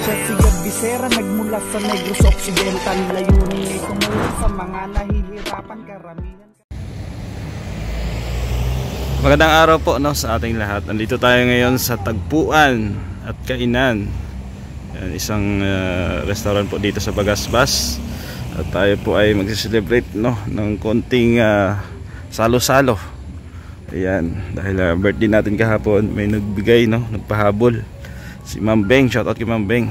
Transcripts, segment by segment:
Siya si Bisera, nagmula sa Negros Occidental. Layunin ay tumulong sa mga nahihirapan karamihan. Magandang araw po sa ating lahat. Nandito tayo ngayon sa Tagpuan at Kainan. Yan, isang restaurant po dito sa Bagasbas. At tayo po ay mag-celebrate ng konting salo-salo. Ayan, dahil birthday natin kahapon, may nagbigay, nagpahabol. Si Ma'am Beng, shoutout kay Ma'am Beng.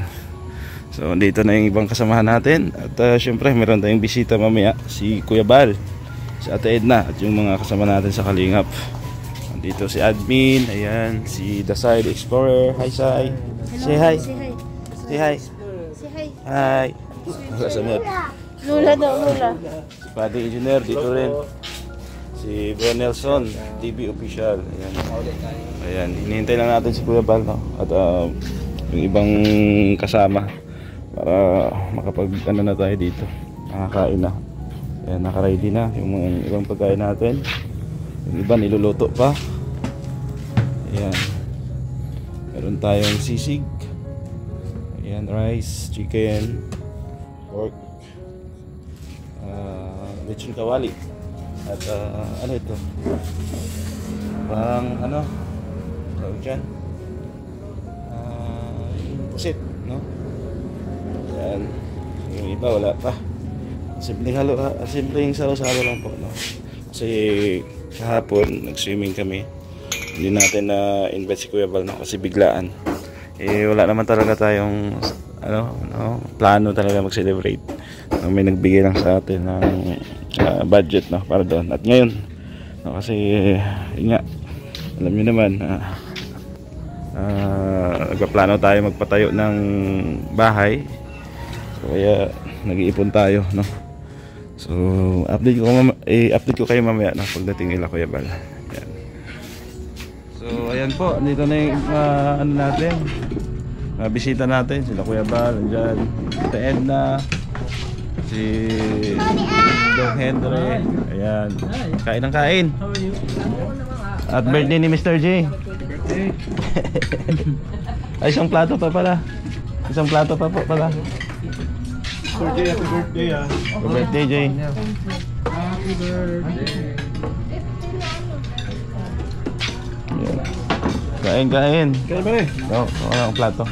So dito na yung ibang kasamahan natin. At syempre meron tayong bisita mamaya, si Kuya Bal, si Ate Edna, at yung mga kasama natin sa Kalingap. Dito si Admin, ayan, si The Side Explorer. Hi, Sai. Say hi. Say hi. Say hi. Hi. Lula daw, Lula. Si Padre Engineer dito rin. Si Bro Nelson, TV Official. Ayan. Ayan, hinihintay lang natin si Kuya Bal, at yung ibang kasama para makapag na tayo dito. Nakakain na. Ayan, naka-ready na yung mga ibang pagkain natin. Yung iba niluluto pa. Ayan. Meron tayong sisig. Ayan, rice, chicken, pork, lechon kawali. At ano ito? Parang tawag dyan? Pusit, Ayan. Yung iba wala pa. Simpleng salo-salo lang po, Kasi kahapon nag-swimming kami. Hindi natin na-invite si Kuya Bal, kasi biglaan. Wala naman talaga tayong plano talaga mag-celebrate. May nagbigay lang sa atin ng budget para doon. At ngayon kasi yun nga, alam niyo naman, nagpaplano tayo magpatayo ng bahay. So kaya nag-iipon tayo, So update ko kayo mamaya pagdating nila Kuya Bal. Ayan. So ayan po, dito na yung natin, bisita natin, sila Kuya Bal, andyan, Ate Edna, si Dong Henry. Ayan, kain ng kain. At birthday ni Mr. J. Ay, isang plato pa pala. Isang plato pa po pala. Happy birthday, Happy birthday, Jay. Happy birthday. Kain. Kain ba rin? Oo, wala akong plato.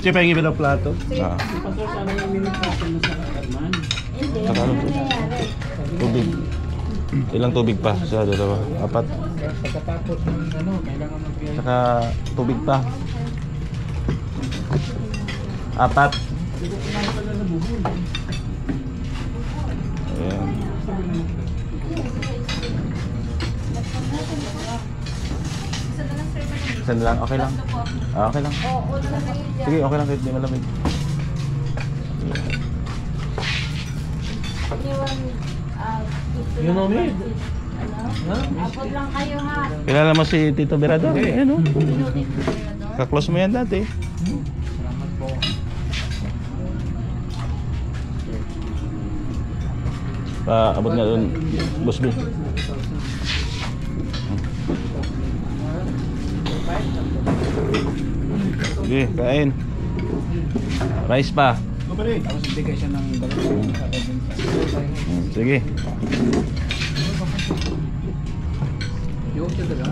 Siya pahingin ba ng plato? Pastor, sana yung minipasyon mo sa Katarman. Tubig. Ilang tubig pa? Sa dalawa? 4? Pagkatapos ng kailangan mag-biyay. Saka tubig pa. 4. Ayan. Isa na lang, okay lang. Okay lang. Sige, okay lang kahit di malamig. Yun namin. Abot lang kayo, ha? Kilala mo si Tito Berador? Ayan, Ka-close mo yan dati. Salamat po. Abot nga doon, Boss B. Sige, kain. Rice pa. Tapos bigay siya ng dalawang sa Sige. yung talaga.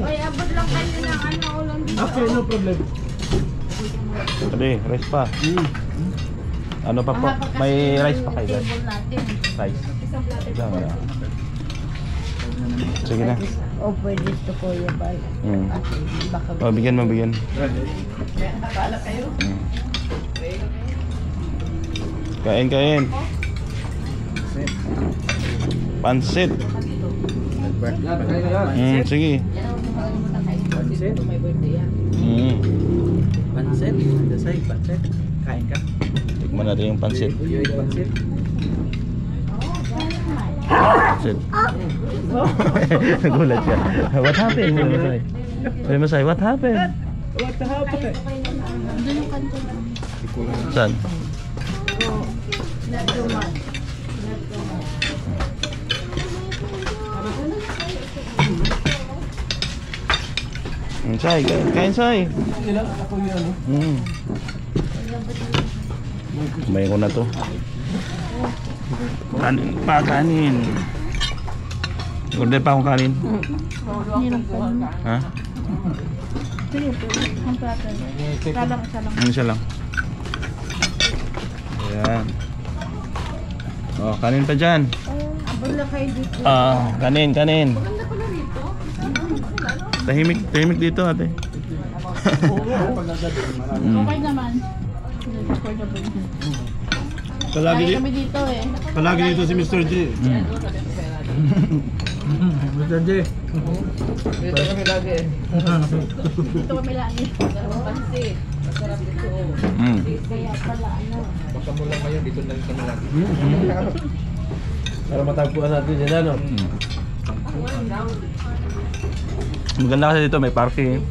Ay, abot lang kayo ng ulam dito. Okay, no problem. Sabi, rice pa. Ano pa po? May rice pa kayo guys? Rice. Wala. Sige na. O pwede ito Kuya Bal. Baka Bigyan mo. nakala kayo. Kain. Pansit. Sige. Pansit? May birthday yan. Pansit? Dasay, pansit. Kain ka? Tikman natin yung pansit. Pansit? Pansit. Nagulat siya. What happened? Masay, what happened? What happened? Saan? Say, kain Say. Ilang ako yung ano? Kumain ko na to. Kanin pa, kanin. Order pa akong kanin. Ha? Sige po, ang plato. Salang, salang. Ano siya lang? Ayan. Oh, kanin pa dyan. Abang lang kayo dito. Kanin, kanin. Tahimik dito ate. Okay naman. Palagi Kaya kami dito eh. Palagi dito si Mr. J. Mr. J. Dito kami lagi eh. Dito kami lagi. Pansit. Masarap dito. Kaya pala ano. Baka mo lang kayo, dito na rin kami lagi. Para matagpuan natin dyan, ano? Maganda kasi dito, may parking.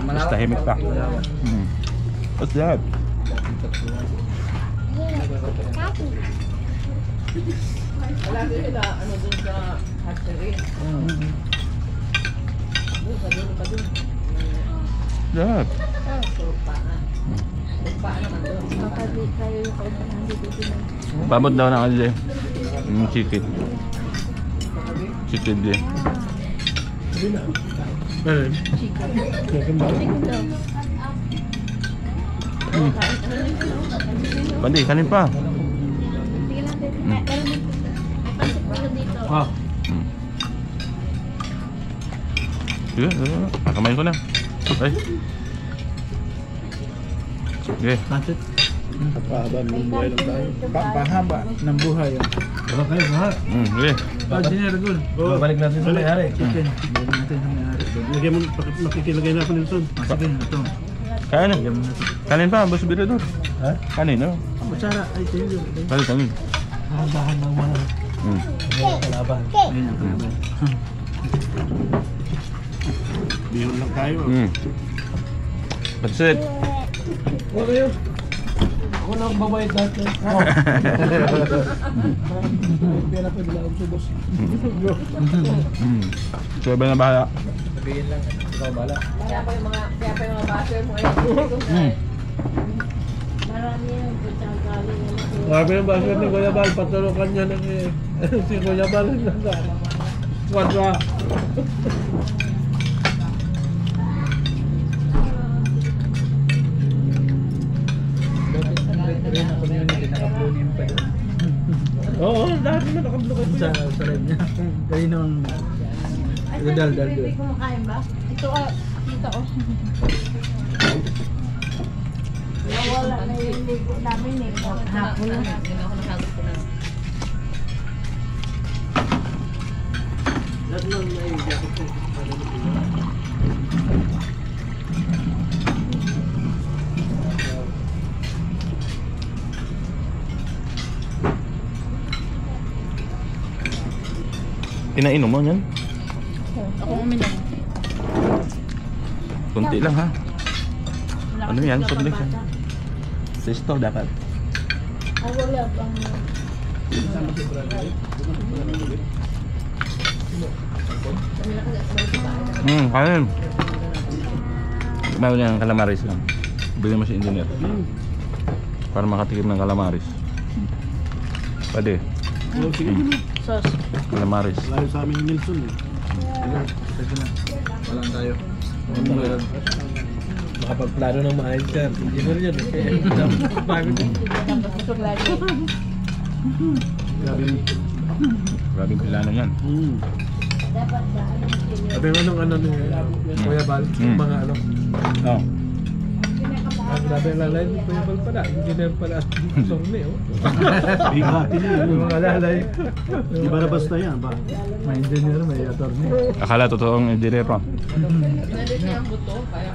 Mas tahimik pa. What's that? Lagi sila, ano dun sa hatchery. Doon sa dulo pa dun. That. Lupa naman dun. Baka di kayo yung kaunahan dito din. Babot daw na kasi. Chicken. Chicken din. Chicken daw. Pandi, kanin pa. Sige natin. Meron din. May pansit pa dito. Ah. Sige, nakamain ko na. Ay. Sige. Pansit. Pahaba May ng buhay lang kantin tayo. dito. Pahaba ng buhay. Wala kayo, ha? Sige. Engineer, good. Babalik natin sa may-ari. Chicken. Babalik natin sa may-ari. Lagyan mo, makikilagay na ako nito. Sige, ito. Kanin. Kanin pa, boss birador. Ha? Kanin, no? Masara, ay, ito yun. Kanin. Hahabahan ng mga kalaban. Ganyan ang kalaban. Bihon lang tayo. That's it. Huwag kayo. Ako na ang babayad dati. Pera pa bila ang subos. Sabi na bahala. Sabihin lang, ikaw bala. Kaya pa yung mga baser mo ngayon. Marami yung putsang galing. Marami yung basket ni Kuya Bal. Patulukan niya ng si Kuya Bal. Swadwa. Oo, dati na nakablo kayo sa red niya. Kayo nung dal Hindi kumakain ba? Ito dito oh. Wala na yung ligo namin eh. Hapon lang. Hindi na ako nakagod ko na. Lahat lang na yung jacket ko. Pinainom mo yan? Ako uminom. Kunti lang ha. Wala Ano kasi yan? sila Soft drinks yan. pambata. Sa store dapat. Wala pang... Kanin. Meron yan calamaris lang. Bili mo si engineer. Para makatikim ng calamaris. Pwede. Oh, sige na. Sauce. Calamaris. Layo sa amin ni Nilsson eh. Walang tayo. Makapagplano ng maayos sir. Hindi mo rin yan eh. Pagod eh. Busog lagi. Grabe. Grabing pilano yan. Dapat na ano sila. Sabi mo nung ano ni Kuya Bal, yung mga ano. Oh. Grabe ang lalay ni Kuya Bal pala. Engineer pala. Sorry oh. Bigati niya. Yung mga lalay. Di ba na basta yan ba? May engineer, may attorney. Akala totoong engineer pa. Pinalit niya ang buto, kaya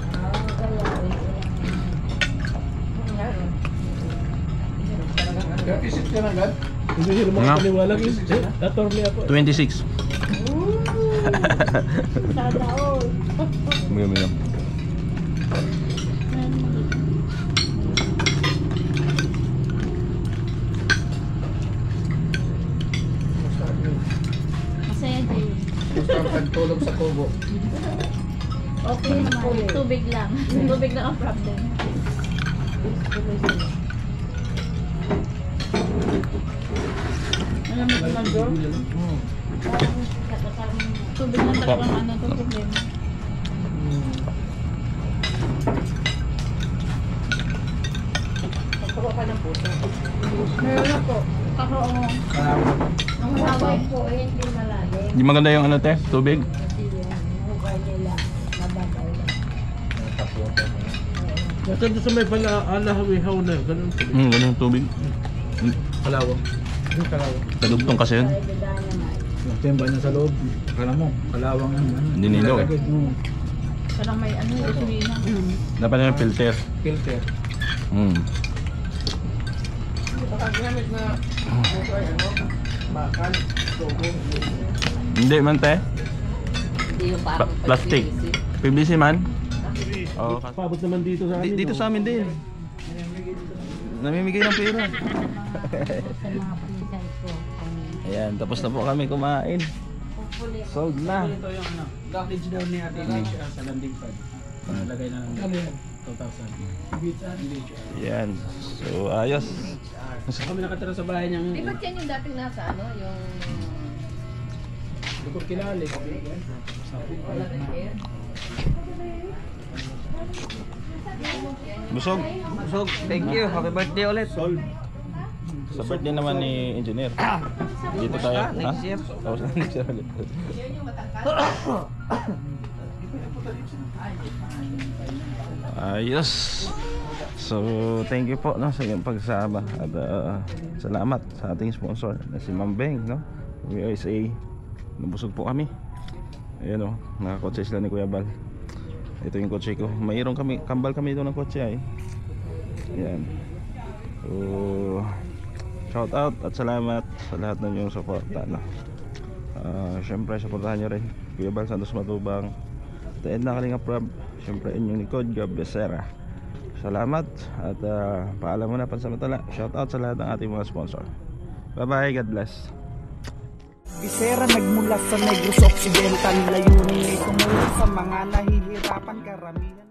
kaya visit ka na agad? Hindi sila Nga. makapaniwalag is attorney ako. 26. Sana all. Maya. Masaya din. Gusto ang pagtulog sa kubo. Okay naman. Tubig lang. Tubig lang ang problem. Alam mo naman doon? Tubig lang talagang ano to problema. Pagkawa ka ng puso. Meron na po. Karoon. Ang haway po ay hindi malalim. Di maganda yung ano te, tubig? Kasi yung hukay nila, mababaw lang. Basta doon sa may alahawihaw na, ganun. Ganun yung tubig. Kalawang. Yung kalawang. Kadugtong kasi yun. Ay, dadaan naman. Temba niya sa loob. Kala mo, kalawang yan. Hindi nilaw eh. Parang may ano, gasolina. Dapat na yung filter. Filter. Baka ginamit na puso ay ano, bakal, logo. Hindi man te. Hindi yung parang Plastic. PVC man. Oh, Pabot naman dito sa amin. dito sa amin din. Namimigay ng pera. Sa mga pinsan ko. Ayan, tapos na po kami kumain. Sold na. Ito yung ano, package daw ni Ate Alicia sa landing pad. Lagay na lang 2,000. Ayan. So, ayos. Kami nakatira sa bahay niyang Di ba't yan yung dating nasa ano, yung... Bukod kilali. Wala rin eh. Busog. Busog, thank you. Happy birthday ulit. Sold. Sa birthday naman ni engineer. Dito tayo. Next year. Next year ulit. Yun yung matangkad. Ayos. So, thank you po no, sa iyong pagsama. At salamat sa ating sponsor na si Ma'am Beng, no? USA. Nabusog po kami. Ayan o, nakakotse sila ni Kuya Bal. Ito yung kotse ko. Mayroon kami, kambal kami ito ng kotse ay. Ayan. So, shout out at salamat sa lahat ng inyong suporta, no? Siyempre, supportahan nyo rin Kuya Bal Santos Matubang, The End na Kalinga Prab. Siyempre, inyong likod, Gab Becerra. Salamat at paalam muna pansamantala. Shout out sa lahat ng ating mga sponsor. Bye bye, God bless. Bisera nagmula sa Negros Occidental, layunin ay tumulong sa mga nahihirapan karamihan.